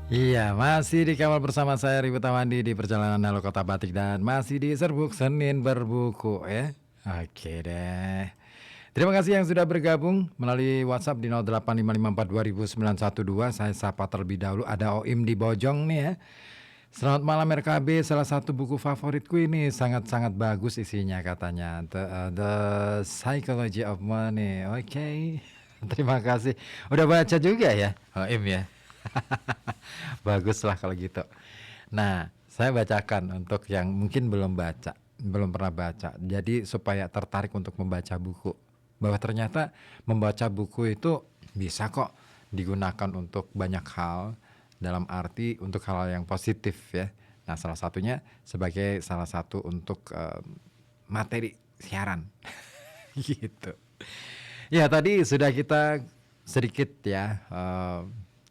Iya, masih dikawal bersama saya Ribut Tawandi di perjalanan Halo Kota Batik dan masih di Serbuk Senin Berbuku ya. Oke deh. Terima kasih yang sudah bergabung melalui WhatsApp di 0855420912. Saya sapa terlebih dahulu, ada Oim di Bojong nih ya. Selamat malam RKB, salah satu buku favoritku ini sangat-sangat bagus isinya katanya. The Psychology of Money. Oke. Terima kasih. Udah baca juga ya, Oim ya. Baguslah kalau gitu. Nah, saya bacakan untuk yang mungkin belum pernah baca. Jadi supaya tertarik untuk membaca buku. Bahwa ternyata membaca buku itu bisa kok digunakan untuk banyak hal, dalam arti untuk hal yang positif ya. Nah, salah satunya sebagai salah satu untuk materi siaran. Gitu. Ya, tadi sudah kita sedikit ya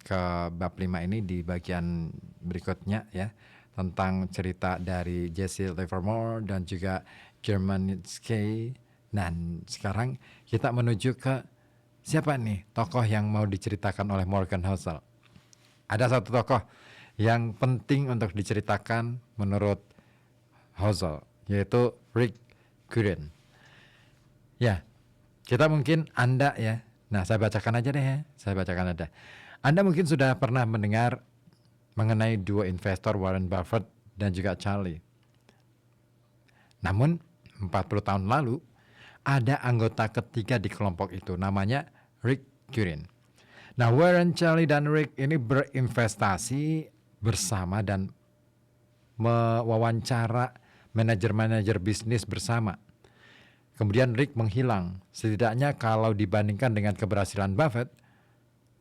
ke bab 5 ini di bagian berikutnya ya, tentang cerita dari Jesse Livermore dan juga German Nietzsche. Dan sekarang kita menuju ke siapa nih tokoh yang mau diceritakan oleh Morgan Housel. Ada satu tokoh yang penting untuk diceritakan menurut Housel, yaitu Rick Guerin. Ya, kita mungkin Anda ya. Nah, saya bacakan aja deh ya. Saya bacakan aja. Anda mungkin sudah pernah mendengar mengenai dua investor Warren Buffett dan juga Charlie. Namun, 40 tahun lalu, ada anggota ketiga di kelompok itu, namanya Rick Guerin. Nah, Warren, Charlie, dan Rick ini berinvestasi bersama dan mewawancara manajer-manajer bisnis bersama. Kemudian Rick menghilang. Setidaknya kalau dibandingkan dengan keberhasilan Buffett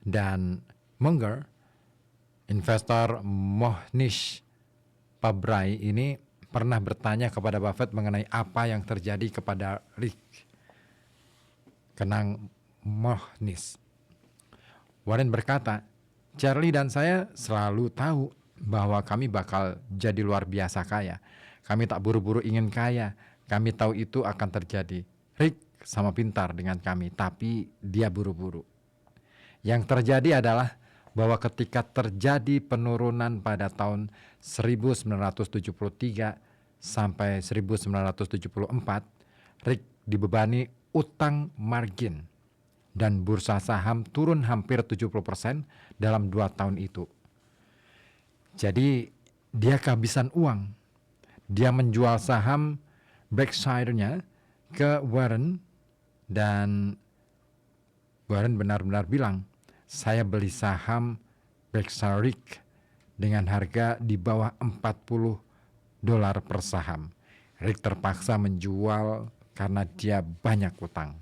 dan Munger, investor Mohnish Pabrai ini pernah bertanya kepada Buffett mengenai apa yang terjadi kepada Rick. Kenang Mohnish. Warren berkata, Charlie dan saya selalu tahu bahwa kami bakal jadi luar biasa kaya. Kami tak buru-buru ingin kaya. Kami tahu itu akan terjadi. Rick sama pintar dengan kami, tapi dia buru-buru. Yang terjadi adalah bahwa ketika terjadi penurunan pada tahun 1973 sampai 1974, Rick dibebani utang margin dan bursa saham turun hampir 70% dalam 2 tahun itu. Jadi dia kehabisan uang. Dia menjual saham Berkshire-nya ke Warren dan Warren benar-benar bilang, saya beli saham Berkshire Rick dengan harga di bawah $40 per saham. Rick terpaksa menjual karena dia banyak utang.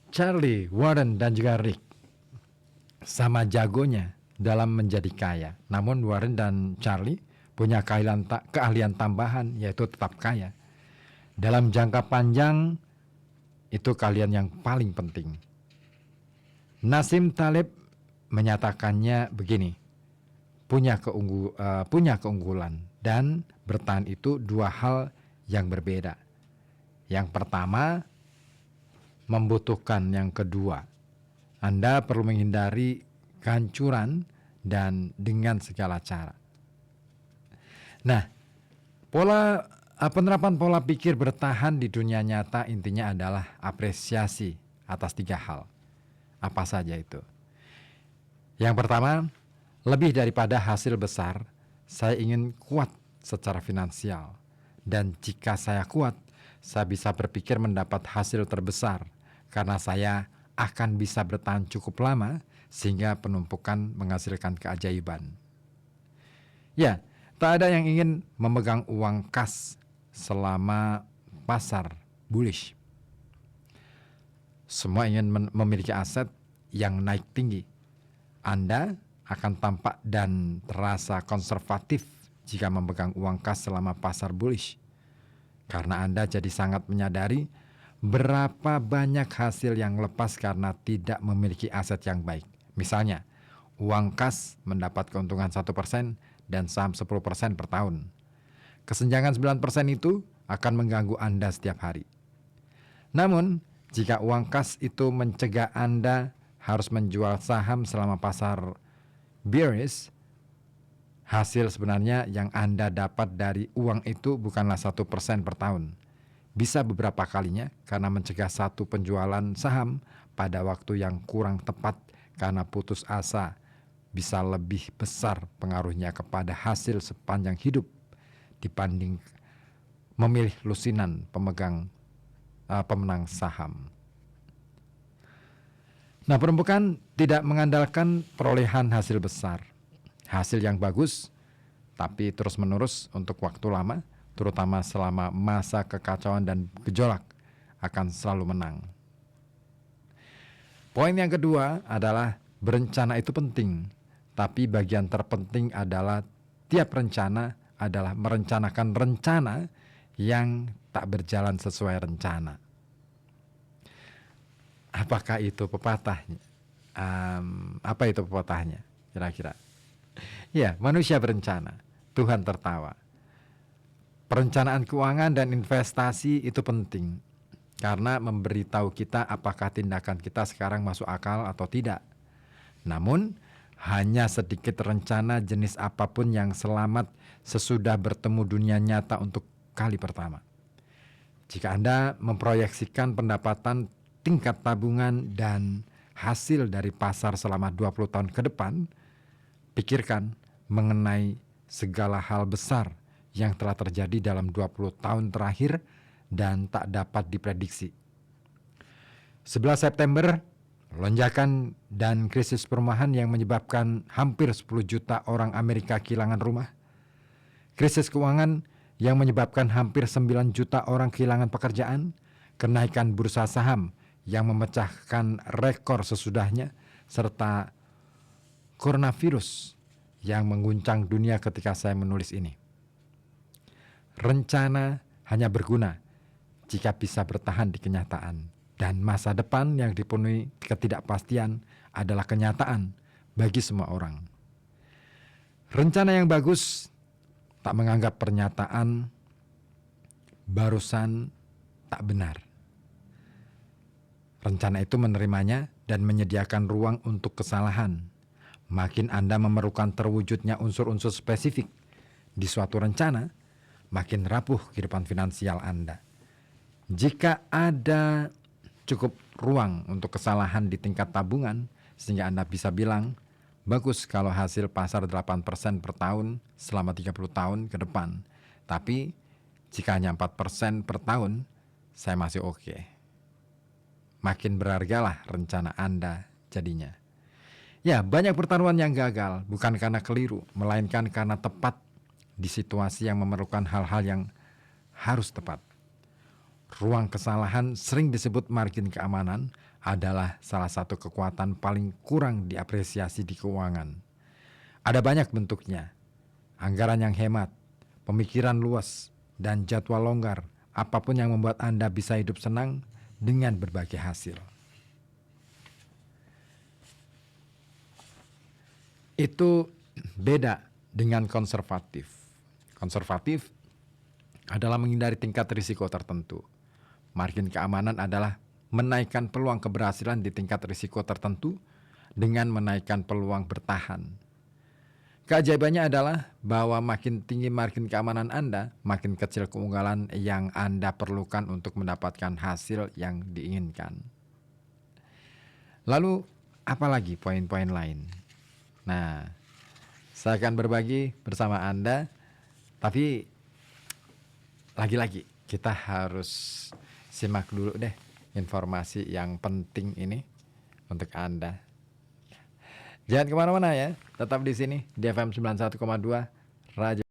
Charlie, Warren, dan juga Rick sama jagonya dalam menjadi kaya. Namun Warren dan Charlie punya keahlian tambahan, yaitu tetap kaya. Dalam jangka panjang, itu keahlian yang paling penting. Nassim Taleb menyatakannya begini, punya keunggulan dan bertahan itu dua hal yang berbeda. Yang pertama, membutuhkan yang kedua. Anda perlu menghindari kehancuran dan dengan segala cara. Nah, penerapan pola pikir bertahan di dunia nyata intinya adalah apresiasi atas 3 hal. Apa saja itu? Yang pertama, lebih daripada hasil besar, saya ingin kuat secara finansial. Dan jika saya kuat, saya bisa berpikir mendapat hasil terbesar karena saya akan bisa bertahan cukup lama sehingga penumpukan menghasilkan keajaiban. Ya, tak ada yang ingin memegang uang kas selama pasar bullish. Semua ingin memiliki aset yang naik tinggi. Anda akan tampak dan terasa konservatif jika memegang uang kas selama pasar bullish. Karena Anda jadi sangat menyadari berapa banyak hasil yang lepas karena tidak memiliki aset yang baik. Misalnya, uang kas mendapat keuntungan 1% dan saham 10% per tahun. Kesenjangan 9% itu akan mengganggu Anda setiap hari. Namun, jika uang kas itu mencegah Anda harus menjual saham selama pasar bearish, hasil sebenarnya yang Anda dapat dari uang itu bukanlah 1% per tahun. Bisa beberapa kalinya karena mencegah satu penjualan saham pada waktu yang kurang tepat karena putus asa, bisa lebih besar pengaruhnya kepada hasil sepanjang hidup dibanding memilih lusinan pemenang saham. Nah, perempuan tidak mengandalkan perolehan hasil besar, hasil yang bagus, tapi terus-menerus untuk waktu lama, terutama selama masa kekacauan dan gejolak, akan selalu menang. Poin yang kedua adalah berencana itu penting, tapi bagian terpenting adalah tiap rencana adalah merencanakan rencana yang tak berjalan sesuai rencana. Apakah itu pepatahnya? Apa itu pepatahnya kira-kira? Ya, manusia berencana, Tuhan tertawa. Perencanaan keuangan dan investasi itu penting karena memberitahu kita apakah tindakan kita sekarang masuk akal atau tidak. Namun, hanya sedikit rencana jenis apapun yang selamat sesudah bertemu dunia nyata untuk kali pertama. Jika Anda memproyeksikan pendapatan, tingkat tabungan, dan hasil dari pasar selama 20 tahun ke depan, pikirkan mengenai segala hal besar yang telah terjadi dalam 20 tahun terakhir dan tak dapat diprediksi. 11 September, lonjakan dan krisis perumahan yang menyebabkan hampir 10 juta orang Amerika kehilangan rumah. Krisis keuangan yang menyebabkan hampir 9 juta orang kehilangan pekerjaan. Kenaikan bursa saham yang memecahkan rekor sesudahnya, serta coronavirus yang mengguncang dunia ketika saya menulis ini. Rencana hanya berguna jika bisa bertahan di kenyataan, dan masa depan yang dipenuhi ketidakpastian adalah kenyataan bagi semua orang. Rencana yang bagus tak menganggap pernyataan barusan tak benar. Rencana itu menerimanya dan menyediakan ruang untuk kesalahan. Makin Anda memerlukan terwujudnya unsur-unsur spesifik di suatu rencana, makin rapuh kehidupan finansial Anda. Jika ada cukup ruang untuk kesalahan di tingkat tabungan, sehingga Anda bisa bilang, bagus kalau hasil pasar 8% per tahun selama 30 tahun ke depan. Tapi jika hanya 4% per tahun, saya masih oke. Makin berhargalah rencana Anda jadinya. Ya, banyak pertaruhan yang gagal bukan karena keliru, melainkan karena tepat di situasi yang memerlukan hal-hal yang harus tepat. Ruang kesalahan, sering disebut margin keamanan, adalah salah satu kekuatan paling kurang diapresiasi di keuangan. Ada banyak bentuknya. Anggaran yang hemat, pemikiran luas, dan jadwal longgar, apapun yang membuat Anda bisa hidup senang dengan berbagai hasil. Itu beda dengan konservatif. Konservatif adalah menghindari tingkat risiko tertentu. Margin keamanan adalah menaikkan peluang keberhasilan di tingkat risiko tertentu dengan menaikkan peluang bertahan. Keajaibannya adalah bahwa makin tinggi margin keamanan Anda, makin kecil keunggulan yang Anda perlukan untuk mendapatkan hasil yang diinginkan. Lalu, apalagi poin-poin lain? Nah, saya akan berbagi bersama Anda, tapi lagi-lagi kita harus simak dulu deh informasi yang penting ini untuk Anda. Jangan kemana-mana ya, tetap di sini di FM 91,2 Raja.